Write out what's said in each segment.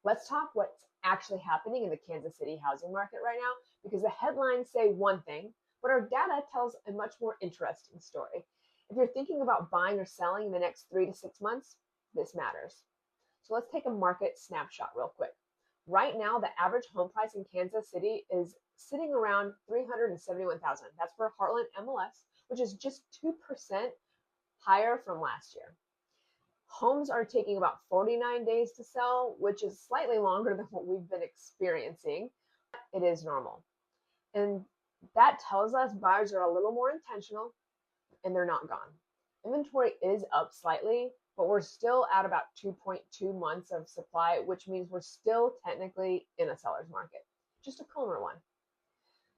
Let's talk what's actually happening in the Kansas City housing market right now, because the headlines say one thing, but our data tells a much more interesting story. If you're thinking about buying or selling in the next 3 to 6 months, this matters. So let's take a market snapshot real quick. Right now, the average home price in Kansas City is sitting around 371,000. That's for Heartland MLS, which is just 2% higher from last year. Homes are taking about 49 days to sell, which is slightly longer than what we've been experiencing. It is normal. And that tells us buyers are a little more intentional and they're not gone. Inventory is up slightly, but we're still at about 2.2 months of supply, which means we're still technically in a seller's market, just a calmer one.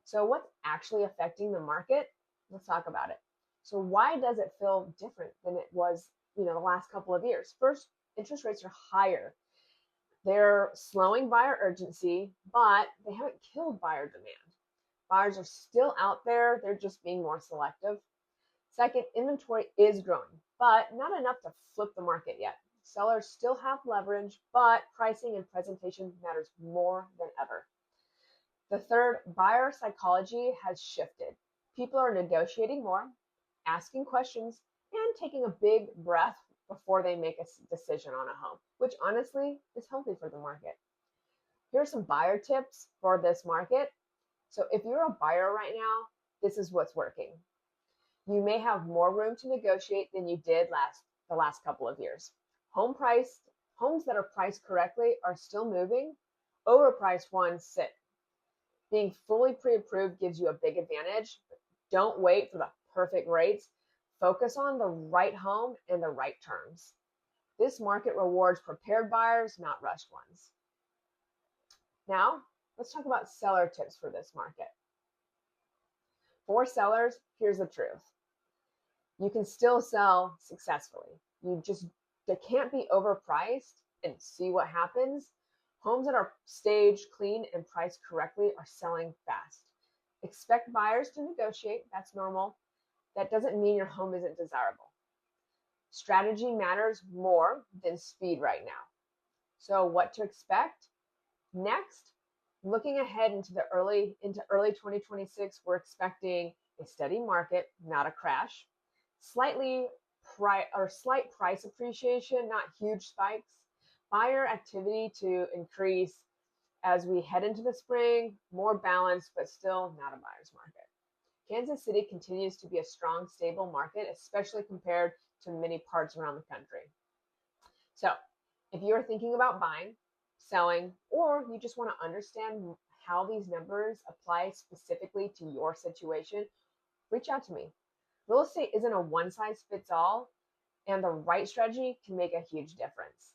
So what's actually affecting the market? Let's talk about it. So why does it feel different than it was, the last couple of years? First, interest rates are higher. They're slowing buyer urgency, but they haven't killed buyer demand. Buyers are still out there. They're just being more selective. Second, inventory is growing, but not enough to flip the market yet. Sellers still have leverage, but pricing and presentation matters more than ever. The third, buyer psychology has shifted. People are negotiating more, asking questions, and taking a big breath before they make a decision on a home, which honestly is healthy for the market. Here are some buyer tips for this market. So if you're a buyer right now, this is what's working. You may have more room to negotiate than you did the last couple of years. Homes that are priced correctly are still moving. Overpriced ones sit. Being fully pre-approved gives you a big advantage. Don't wait for the perfect rates. Focus on the right home and the right terms. This market rewards prepared buyers, not rushed ones. Now, let's talk about seller tips for this market. For sellers, here's the truth. You can still sell successfully. They can't be overpriced and see what happens. Homes that are staged, clean, and priced correctly are selling fast. Expect buyers to negotiate. That's normal. That doesn't mean your home isn't desirable. Strategy matters more than speed right now. So what to expect? Next, looking ahead into early 2026, we're expecting a steady market, not a crash. Slight price appreciation, not huge spikes. Buyer activity to increase as we head into the spring, more balanced, but still not a buyer's market. Kansas City continues to be a strong, stable market, especially compared to many parts around the country. So if you're thinking about buying, selling, or you just want to understand how these numbers apply specifically to your situation, reach out to me. Real estate isn't a one-size-fits-all, and the right strategy can make a huge difference.